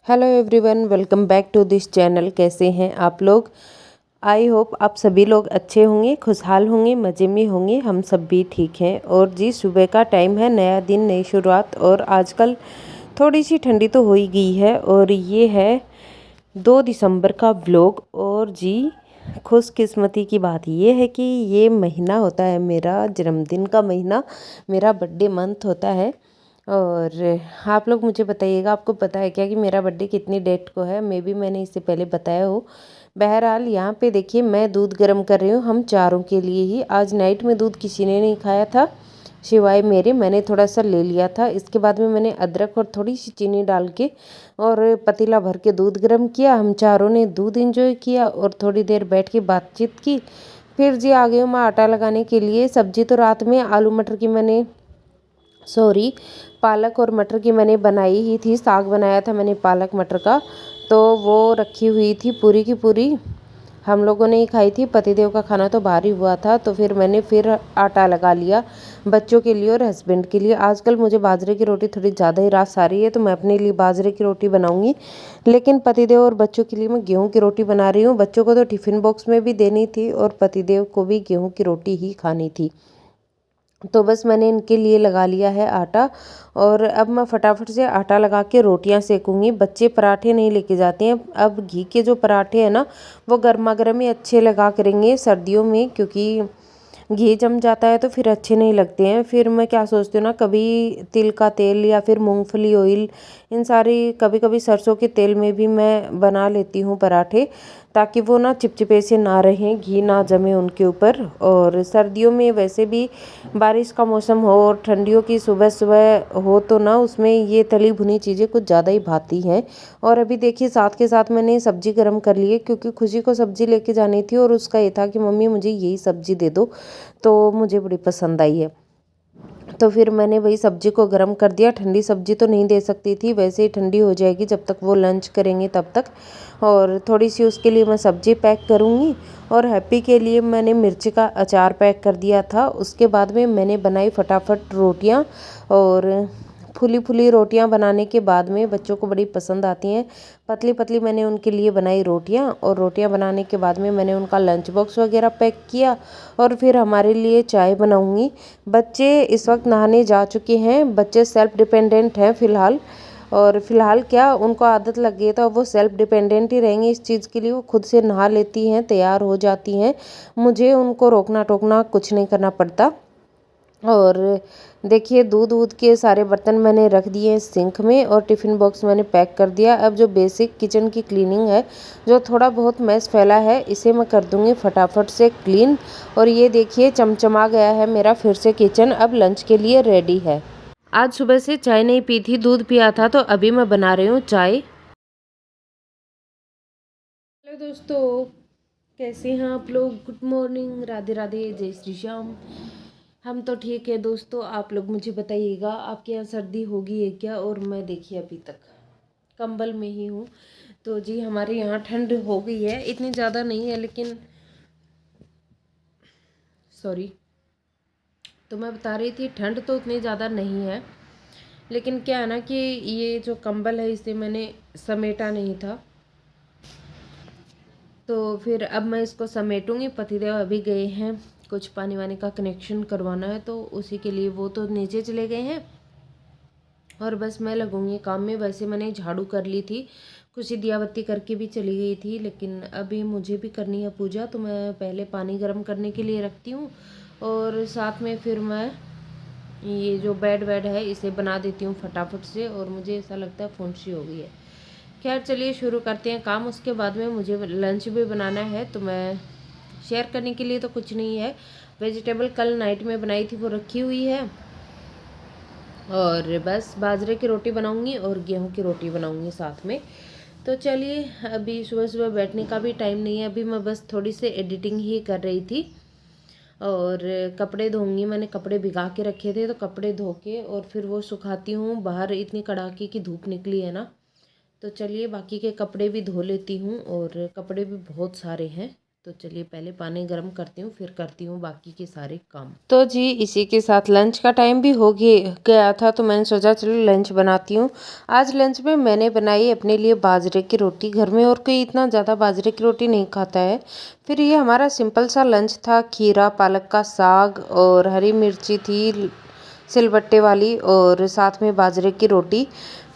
Hello everyone, welcome back to this channel. कैसे हैं आप लोग? आई होप आप सभी लोग अच्छे होंगे, खुशहाल होंगे, मज़े में होंगे। हम सब भी ठीक हैं। और जी, सुबह का टाइम है, नया दिन, नई शुरुआत। और आजकल थोड़ी सी ठंडी तो हो ही गई है। और ये है 2 दिसंबर का व्लॉग। और जी, खुशकिस्मती की बात ये है कि ये महीना होता है मेरा जन्मदिन का महीना, मेरा बर्थडे मंथ होता है। और आप लोग मुझे बताइएगा, आपको पता है क्या कि मेरा बर्थडे कितनी डेट को है? मे बी मैंने इससे पहले बताया हो। बहरहाल यहाँ पे देखिए, मैं दूध गर्म कर रही हूँ हम चारों के लिए ही। आज नाइट में दूध किसी ने नहीं खाया था सिवाय मेरे। मैंने थोड़ा सा ले लिया था। इसके बाद में मैंने अदरक और थोड़ी सी चीनी डाल के और पतीला भर के दूध गर्म किया। हम चारों ने दूध एंजॉय किया और थोड़ी देर बैठ के बातचीत की। फिर जी आ गई हूँ मैं आटा लगाने के लिए। सब्जी तो रात में आलू मटर की मैंने पालक और मटर की मैंने बनाई ही थी। साग बनाया था मैंने पालक मटर का, तो वो रखी हुई थी पूरी की पूरी। हम लोगों ने ही खाई थी। पतिदेव का खाना तो भारी हुआ था, तो फिर मैंने आटा लगा लिया बच्चों के लिए और हस्बैंड के लिए। आजकल मुझे बाजरे की रोटी थोड़ी ज़्यादा ही रास आ रही है, तो मैं अपने लिए बाजरे की रोटी बनाऊंगी। लेकिन पतिदेव और बच्चों के लिए मैं गेहूं की रोटी बना रही हूँ। बच्चों को तो टिफ़िन बॉक्स में भी देनी थी और पतिदेव को भी गेहूं की रोटी ही खानी थी। तो बस मैंने इनके लिए लगा लिया है आटा। और अब मैं फटाफट से आटा लगा के रोटियां सेकूंगी। बच्चे पराठे नहीं लेके जाते हैं। अब घी के जो पराठे हैं ना, वो गर्मा गर्म ही अच्छे लगा करेंगे सर्दियों में, क्योंकि घी जम जाता है तो फिर अच्छे नहीं लगते हैं। फिर मैं क्या सोचती हूँ ना, कभी तिल का तेल या फिर मूंगफली ऑयल, इन सारी, कभी कभी सरसों के तेल में भी मैं बना लेती हूँ पराठे, ताकि वो ना चिपचिपे से ना रहें, घी ना जमे उनके ऊपर। और सर्दियों में वैसे भी बारिश का मौसम हो और ठंडियों की सुबह सुबह हो तो ना, उसमें ये तली भुनी चीज़ें कुछ ज़्यादा ही भाती हैं। और अभी देखिए, साथ के साथ मैंने सब्जी गर्म कर ली है, क्योंकि खुशी को सब्जी लेके जानी थी और उसका ये था कि मम्मी मुझे यही सब्जी दे दो, तो मुझे बड़ी पसंद आई है। तो फिर मैंने वही सब्जी को गर्म कर दिया। ठंडी सब्जी तो नहीं दे सकती थी, वैसे ही ठंडी हो जाएगी जब तक वो लंच करेंगे तब तक। और थोड़ी सी उसके लिए मैं सब्जी पैक करूँगी। और हैप्पी के लिए मैंने मिर्ची का अचार पैक कर दिया था। उसके बाद में मैंने बनाई फटाफट रोटियाँ। और फूली फूली रोटियां बनाने के बाद में बच्चों को बड़ी पसंद आती हैं। पतली पतली मैंने उनके लिए बनाई रोटियां। और रोटियां बनाने के बाद में मैंने उनका लंच बॉक्स वगैरह पैक किया। और फिर हमारे लिए चाय बनाऊंगी। बच्चे इस वक्त नहाने जा चुके हैं। बच्चे सेल्फ डिपेंडेंट हैं फ़िलहाल। और फिलहाल क्या, उनको आदत लग गई है तो वो सेल्फ डिपेंडेंट ही रहेंगे इस चीज़ के लिए। वो खुद से नहा लेती हैं, तैयार हो जाती हैं। मुझे उनको रोकना टोकना कुछ नहीं करना पड़ता। और देखिए, दूध दूध के सारे बर्तन मैंने रख दिए हैं सिंक में और टिफ़िन बॉक्स मैंने पैक कर दिया। अब जो बेसिक किचन की क्लीनिंग है, जो थोड़ा बहुत मैस फैला है, इसे मैं कर दूंगी फटाफट से क्लीन। और ये देखिए, चमचमा गया है मेरा फिर से किचन। अब लंच के लिए रेडी है। आज सुबह से चाय नहीं पी थी, दूध पिया था, तो अभी मैं बना रही हूँ चाय। हेलो दोस्तों, कैसे हैं आप लोग? गुड मॉर्निंग, राधे राधे, जय श्री श्याम। हम तो ठीक है दोस्तों। आप लोग मुझे बताइएगा, आपके यहाँ सर्दी होगी है क्या? और मैं देखिए अभी तक कंबल में ही हूँ। तो जी, हमारे यहाँ ठंड हो गई है, इतनी ज़्यादा नहीं है लेकिन, सॉरी, तो मैं बता रही थी ठंड तो उतनी ज़्यादा नहीं है। लेकिन क्या है ना कि ये जो कंबल है इसे मैंने समेटा नहीं था, तो फिर अब मैं इसको समेटूंगी। पतिदेव अभी गए हैं, कुछ पानी वानी का कनेक्शन करवाना है, तो उसी के लिए वो तो नीचे चले गए हैं। और बस मैं लगूंगी काम में। वैसे मैंने झाड़ू कर ली थी, कुछ दिया बत्ती करके भी चली गई थी, लेकिन अभी मुझे भी करनी है पूजा, तो मैं पहले पानी गर्म करने के लिए रखती हूँ। और साथ में फिर मैं ये जो बेड वेड है इसे बना देती हूँ फटाफट से। और मुझे ऐसा लगता है फुंसी हो गई है। खैर चलिए, शुरू करते हैं काम। उसके बाद में मुझे लंच भी बनाना है, तो मैं शेयर करने के लिए तो कुछ नहीं है। वेजिटेबल कल नाइट में बनाई थी, वो रखी हुई है। और बस बाजरे की रोटी बनाऊंगी और गेहूं की रोटी बनाऊंगी साथ में। तो चलिए, अभी सुबह सुबह बैठने का भी टाइम नहीं है। अभी मैं बस थोड़ी सी एडिटिंग ही कर रही थी। और कपड़े धोंगी। मैंने कपड़े भिगा के रखे थे, तो कपड़े धो के और फिर वो सुखाती हूँ। बाहर इतनी कड़ाके की धूप निकली है ना, तो चलिए बाकी के कपड़े भी धो लेती हूँ। और कपड़े भी बहुत सारे हैं, तो चलिए पहले पानी गर्म करती हूँ, फिर करती हूँ बाकी के सारे काम। तो जी इसी के साथ लंच का टाइम भी हो गया था, तो मैंने सोचा चलो लंच बनाती हूँ। आज लंच में मैंने बनाई अपने लिए बाजरे की रोटी। घर में और कोई इतना ज़्यादा बाजरे की रोटी नहीं खाता है। फिर ये हमारा सिंपल सा लंच था, खीरा पालक का साग और हरी मिर्ची थी सिलबट्टे वाली, और साथ में बाजरे की रोटी।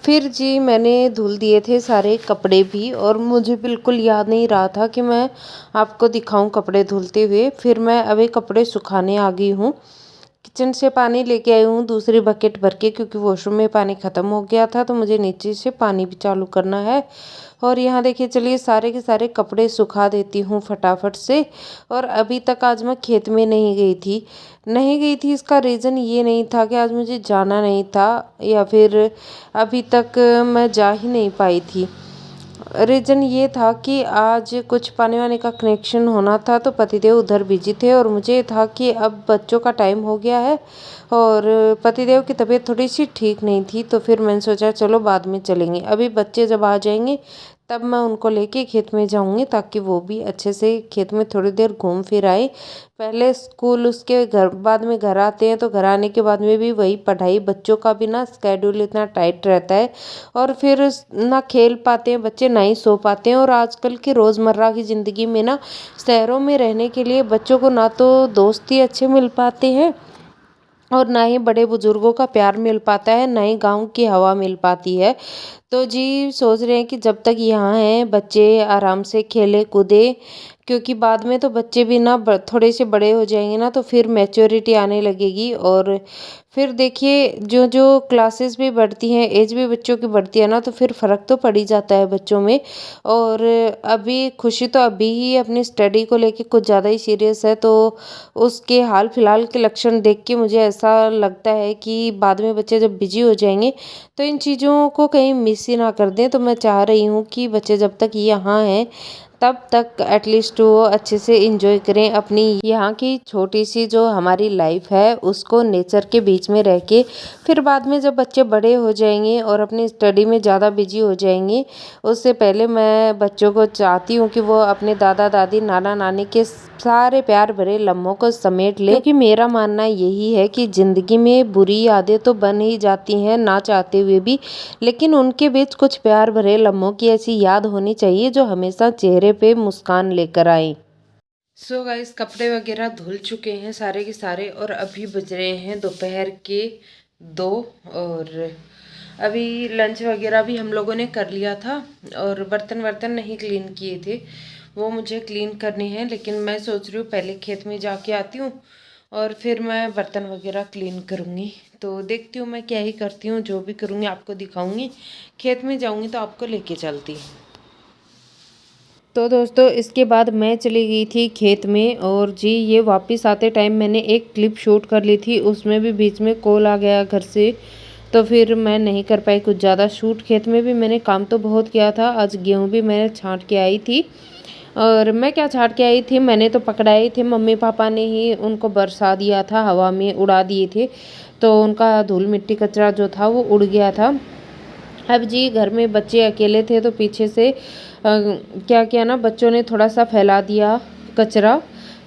फिर जी मैंने धुल दिए थे सारे कपड़े भी, और मुझे बिल्कुल याद नहीं रहा था कि मैं आपको दिखाऊं कपड़े धुलते हुए। फिर मैं अभी कपड़े सुखाने आ गई हूँ। किचन से पानी लेके आई हूँ दूसरी बकेट भर के, क्योंकि वॉशरूम में पानी ख़त्म हो गया था, तो मुझे नीचे से पानी भी चालू करना है। और यहाँ देखिए चलिए सारे के सारे कपड़े सुखा देती हूँ फटाफट से। और अभी तक आज मैं खेत में नहीं गई थी। इसका रीज़न ये नहीं था कि आज मुझे जाना नहीं था, या फिर अभी तक मैं जा ही नहीं पाई थी। रीज़न ये था कि आज कुछ पानी वानी का कनेक्शन होना था, तो पतिदेव उधर बिजी थे, और मुझे था कि अब बच्चों का टाइम हो गया है और पतिदेव की तबीयत थोड़ी सी ठीक नहीं थी, तो फिर मैंने सोचा चलो बाद में चलेंगे। अभी बच्चे जब आ जाएंगे तब मैं उनको लेके खेत में जाऊंगी, ताकि वो भी अच्छे से खेत में थोड़ी देर घूम फिर आए। पहले स्कूल, उसके घर बाद में घर आते हैं, तो घर आने के बाद में भी वही पढ़ाई। बच्चों का भी ना स्केड्यूल इतना टाइट रहता है, और फिर ना खेल पाते हैं बच्चे, ना ही सो पाते हैं। और आजकल की रोज़मर्रा की ज़िंदगी में ना शहरों में रहने के लिए बच्चों को ना तो दोस्त ही अच्छे मिल पाते हैं, और ना ही बड़े बुजुर्गों का प्यार मिल पाता है, ना ही गाँव की हवा मिल पाती है। तो जी सोच रहे हैं कि जब तक यहाँ हैं बच्चे आराम से खेले कूदे, क्योंकि बाद में तो बच्चे भी ना थोड़े से बड़े हो जाएंगे ना, तो फिर मैच्योरिटी आने लगेगी। और फिर देखिए जो जो क्लासेस भी बढ़ती हैं, एज भी बच्चों की बढ़ती है ना, तो फिर फ़र्क तो पड़ ही जाता है बच्चों में। और अभी खुशी तो अभी ही अपनी स्टडी को लेके कुछ ज़्यादा ही सीरियस है, तो उसके हाल फिलहाल के लक्षण देख के मुझे ऐसा लगता है कि बाद में बच्चे जब बिजी हो जाएंगे तो इन चीज़ों को कहीं मिस ही ना कर दें। तो मैं चाह रही हूँ कि बच्चे जब तक यहाँ हैं तब तक एटलीस्ट वो अच्छे से इंजॉय करें अपनी यहाँ की छोटी सी जो हमारी लाइफ है उसको, नेचर के बीच में रह के। फिर बाद में जब बच्चे बड़े हो जाएंगे और अपनी स्टडी में ज़्यादा बिजी हो जाएंगे, उससे पहले मैं बच्चों को चाहती हूँ कि वो अपने दादा दादी नाना नानी के सारे प्यार भरे लम्हों को समेट ले। क्योंकि मेरा मानना यही है कि ज़िंदगी में बुरी यादें तो बन ही जाती हैं ना चाहते हुए भी, लेकिन उनके बीच कुछ प्यार भरे लम्हों की ऐसी याद होनी चाहिए जो हमेशा चेहरे पे मुस्कान लेकर आए। सो गाइस कपड़े वगैरह धुल चुके हैं सारे के सारे, और अभी बज रहे हैं दोपहर के 2। और अभी लंच वगैरह भी हम लोगों ने कर लिया था, और बर्तन वर्तन नहीं क्लीन किए थे, वो मुझे क्लीन करने हैं। लेकिन मैं सोच रही हूँ पहले खेत में जाके आती हूँ और फिर मैं बर्तन वगैरह क्लीन करूँगी। तो देखती हूँ मैं क्या ही करती हूँ, जो भी करूँगी आपको दिखाऊँगी। खेत में जाऊँगी तो आपको लेके चलती हूँ। तो दोस्तों इसके बाद मैं चली गई थी खेत में, और जी ये वापस आते टाइम मैंने एक क्लिप शूट कर ली थी, उसमें भी बीच में कॉल आ गया घर से, तो फिर मैं नहीं कर पाई कुछ ज़्यादा शूट। खेत में भी मैंने काम तो बहुत किया था। आज गेहूँ भी मैंने छांट के आई थी, और मैं क्या छांट के आई थी, मैंने तो पकड़ाए थे, मम्मी पापा ने ही उनको बरसा दिया था, हवा में उड़ा दिए थे, तो उनका धूल मिट्टी कचरा जो था वो उड़ गया था। अब जी घर में बच्चे अकेले थे, तो पीछे से क्या किया ना, बच्चों ने थोड़ा सा फैला दिया कचरा।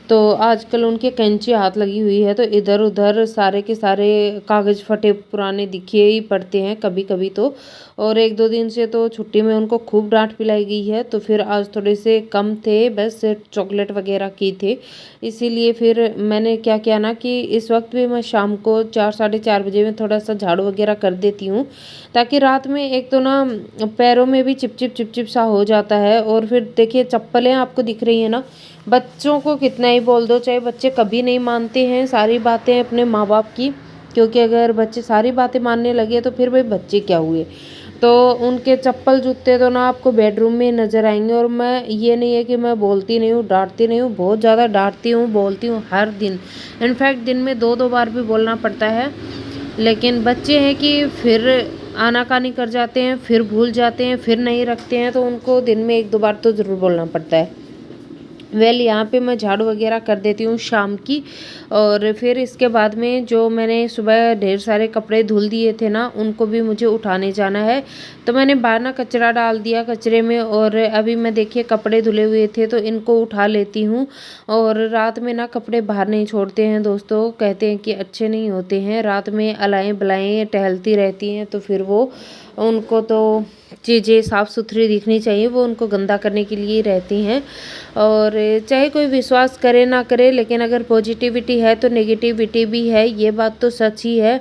तो आजकल उनके कैंची हाथ लगी हुई है, तो इधर उधर सारे के सारे कागज़ फटे पुराने दिखे ही पड़ते हैं कभी कभी तो। और एक दो दिन से तो छुट्टी में उनको खूब डांट पिलाई गई है, तो फिर आज थोड़े से कम थे, बस चॉकलेट वगैरह की थे। इसीलिए फिर मैंने क्या किया ना कि इस वक्त भी मैं शाम को 4 साढ़े 4 बजे में थोड़ा सा झाड़ू वगैरह कर देती हूँ, ताकि रात में एक तो ना पैरों में भी चिपचिप सा हो जाता है। और फिर देखिए चप्पलें आपको दिख रही है ना, बच्चों को कितना ही बोल दो, चाहे बच्चे कभी नहीं मानते हैं सारी बातें अपने माँ बाप की, क्योंकि अगर बच्चे सारी बातें मानने लगे तो फिर भाई बच्चे क्या हुए। तो उनके चप्पल जूते तो ना आपको बेडरूम में नज़र आएंगे। और मैं ये नहीं है कि मैं बोलती नहीं हूँ, डांटती नहीं हूँ, बहुत ज़्यादा डांटती हूँ, बोलती हूँ हर दिन। इनफैक्ट दिन में 2-2 बार भी बोलना पड़ता है। लेकिन बच्चे हैं कि फिर आनाकानी कर जाते हैं, फिर भूल जाते हैं, फिर नहीं रखते हैं, तो उनको दिन में 1-2 बार तो ज़रूर बोलना पड़ता है। यहाँ पे मैं झाड़ू वगैरह कर देती हूँ शाम की। और फिर इसके बाद में जो मैंने सुबह ढेर सारे कपड़े धुल दिए थे ना, उनको भी मुझे उठाने जाना है। तो मैंने बाहर ना कचरा डाल दिया कचरे में, और अभी मैं देखिए कपड़े धुले हुए थे तो इनको उठा लेती हूँ। और रात में ना कपड़े बाहर नहीं छोड़ते हैं दोस्तों, कहते हैं कि अच्छे नहीं होते हैं। रात में अलाएँ बलाएँ टहलती रहती हैं तो फिर वो उनको तो चीज़ें साफ़ सुथरी दिखनी चाहिए, वो उनको गंदा करने के लिए रहती हैं। और चाहे कोई विश्वास करे ना करे, लेकिन अगर पॉजिटिविटी है तो नेगेटिविटी भी है, ये बात तो सच ही है।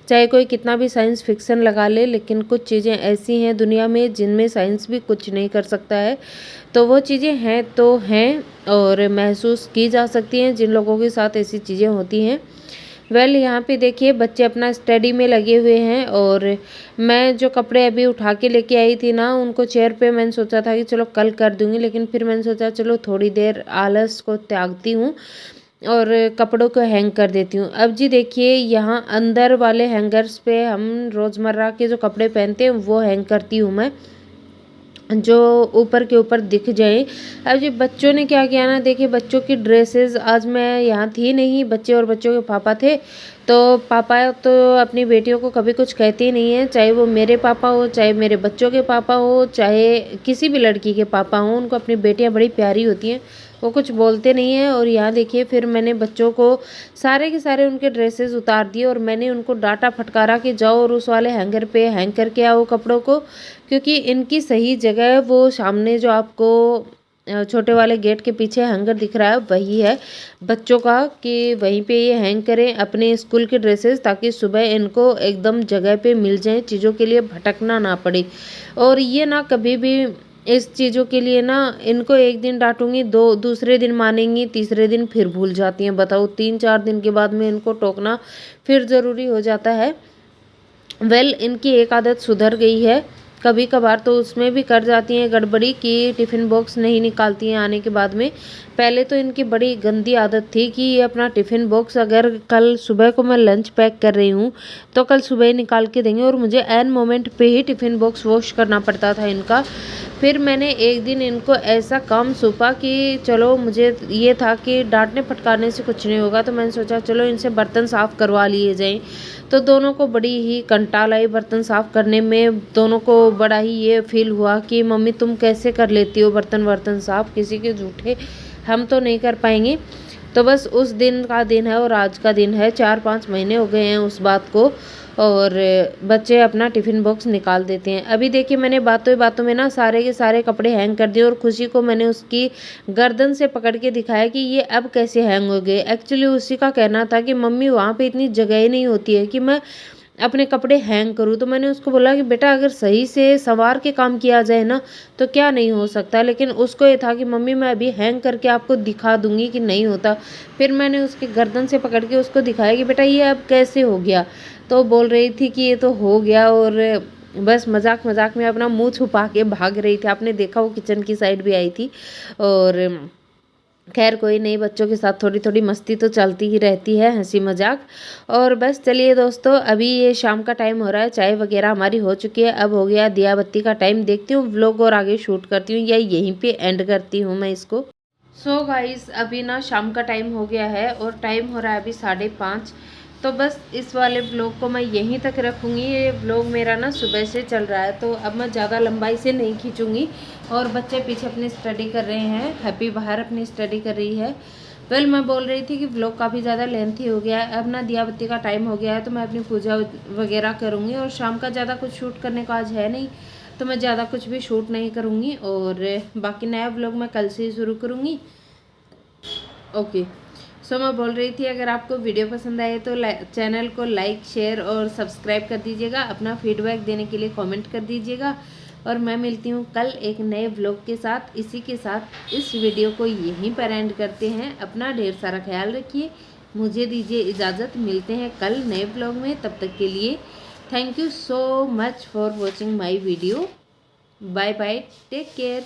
चाहे कोई कितना भी साइंस फिक्शन लगा ले, लेकिन कुछ चीज़ें ऐसी हैं दुनिया में जिनमें साइंस भी कुछ नहीं कर सकता है। तो वो चीज़ें हैं तो हैं, और महसूस की जा सकती हैं जिन लोगों के साथ ऐसी चीज़ें होती हैं। यहाँ पे देखिए बच्चे अपना स्टडी में लगे हुए हैं, और मैं जो कपड़े अभी उठा के लेके आई थी ना, उनको चेयर पे मैंने सोचा था कि चलो कल कर दूंगी, लेकिन फिर मैंने सोचा चलो थोड़ी देर आलस को त्यागती हूँ और कपड़ों को हैंग कर देती हूँ। अब जी देखिए यहाँ अंदर वाले हैंगर्स पे हम रोज़मर्रा के जो कपड़े पहनते हैं वो हैंग करती हूँ मैं, जो ऊपर के ऊपर दिख जाए। अब जी बच्चों ने क्या किया ना, देखिए बच्चों की ड्रेसेस, आज मैं यहाँ थी नहीं, बच्चे और बच्चों के पापा थे। तो पापा तो अपनी बेटियों को कभी कुछ कहते ही नहीं है, चाहे वो मेरे पापा हो, चाहे मेरे बच्चों के पापा हो, चाहे किसी भी लड़की के पापा हो, उनको अपनी बेटियाँ बड़ी प्यारी होती हैं, वो कुछ बोलते नहीं हैं। और यहाँ देखिए फिर मैंने बच्चों को सारे के सारे उनके ड्रेसेस उतार दिए, और मैंने उनको डांटा फटकारा कि जाओ और उस वाले हैंगर पे हैंग करके आओ कपड़ों को, क्योंकि इनकी सही जगह वो सामने जो आपको छोटे वाले गेट के पीछे हैंगर दिख रहा है वही है बच्चों का, कि वहीं पे ये हैंग करें अपने स्कूल के ड्रेसेस, ताकि सुबह इनको एकदम जगह पे मिल जाएं, चीज़ों के लिए भटकना ना पड़े। और ये ना कभी भी इस चीज़ों के लिए ना, इनको एक दिन डांटूंगी, दूसरे दिन मानेंगी, तीसरे दिन फिर भूल जाती हैं। बताओ 3-4 दिन के बाद में इनको टोकना फिर ज़रूरी हो जाता है। इनकी एक आदत सुधर गई है, कभी कभार तो उसमें भी कर जाती हैं गड़बड़ी कि टिफ़िन बॉक्स नहीं निकालती हैं आने के बाद में। पहले तो इनकी बड़ी गंदी आदत थी कि ये अपना टिफ़िन बॉक्स, अगर कल सुबह को मैं लंच पैक कर रही हूँ तो कल सुबह ही निकाल के देंगे, और मुझे एन मोमेंट पे ही टिफ़िन बॉक्स वॉश करना पड़ता था इनका। फिर मैंने एक दिन इनको ऐसा काम सौंपा कि चलो, मुझे ये था कि डांटने फटकारने से कुछ नहीं होगा, तो मैंने सोचा चलो इनसे बर्तन साफ़ करवा लिए जाएं। तो दोनों को बड़ी ही कंटाल आई बर्तन साफ़ करने में। दोनों को बड़ा ही ये फील हुआ कि मम्मी तुम कैसे कर लेती हो बर्तन साफ़, किसी के झूठे हम तो नहीं कर पाएंगे। तो बस उस दिन का दिन है और आज का दिन है, 4-5 महीने हो गए हैं उस बात को, और बच्चे अपना टिफ़िन बॉक्स निकाल देते हैं। अभी देखिए मैंने बातों बातों में ना सारे के सारे कपड़े हैंग कर दिए, और खुशी को मैंने उसकी गर्दन से पकड़ के दिखाया कि ये अब कैसे हैंग हो गए। एक्चुअली उसी का कहना था कि मम्मी वहाँ पे इतनी जगह ही नहीं होती है कि मैं अपने कपड़े हैंग करूँ। तो मैंने उसको बोला कि बेटा अगर सही से संवार के काम किया जाए ना तो क्या नहीं हो सकता, लेकिन उसको ये था कि मम्मी मैं अभी हैंग करके आपको दिखा दूंगी कि नहीं होता। फिर मैंने उसके गर्दन से पकड़ के उसको दिखाया कि बेटा ये अब कैसे हो गया। तो बोल रही थी कि ये तो हो गया, और बस मजाक मजाक में अपना मुंह छुपा के भाग रही थी। आपने देखा वो किचन की साइड भी आई थी। और खैर कोई नहीं, बच्चों के साथ थोड़ी थोड़ी मस्ती तो चलती ही रहती है, हंसी मजाक। और बस चलिए दोस्तों, अभी ये शाम का टाइम हो रहा है, चाय वगैरह हमारी हो चुकी है, अब हो गया दिया बत्ती का टाइम। देखती हूँ व्लॉग और आगे शूट करती हूँ या यहीं पे एंड करती हूँ मैं इसको। सो गाइस अभी ना शाम का टाइम हो गया है और टाइम हो रहा है अभी 5:30। तो बस इस वाले व्लॉग को मैं यहीं तक रखूँगी। ये व्लॉग मेरा ना सुबह से चल रहा है, तो अब मैं ज़्यादा लंबाई से नहीं खींचूँगी। और बच्चे पीछे अपनी स्टडी कर रहे हैं, हैप्पी बाहर अपनी स्टडी कर रही है। मैं बोल रही थी कि व्लॉग काफ़ी ज़्यादा लेंथी हो गया है, अब ना दिया बत्ती का टाइम हो गया है, तो मैं अपनी पूजा वगैरह करूँगी। और शाम का ज़्यादा कुछ शूट करने का आज है नहीं, तो मैं ज़्यादा कुछ भी शूट नहीं करूँगी। और बाकी नया व्लॉग मैं कल से ही शुरू करूँगी। ओके, सो मैं बोल रही थी अगर आपको वीडियो पसंद आए तो चैनल को लाइक शेयर और सब्सक्राइब कर दीजिएगा। अपना फीडबैक देने के लिए कमेंट कर दीजिएगा। और मैं मिलती हूँ कल एक नए व्लॉग के साथ। इसी के साथ इस वीडियो को यहीं पर एंड करते हैं। अपना ढेर सारा ख्याल रखिए, मुझे दीजिए इजाज़त। मिलते हैं कल नए व्लॉग में, तब तक के लिए thank you so much for watching my video. Bye bye, take care.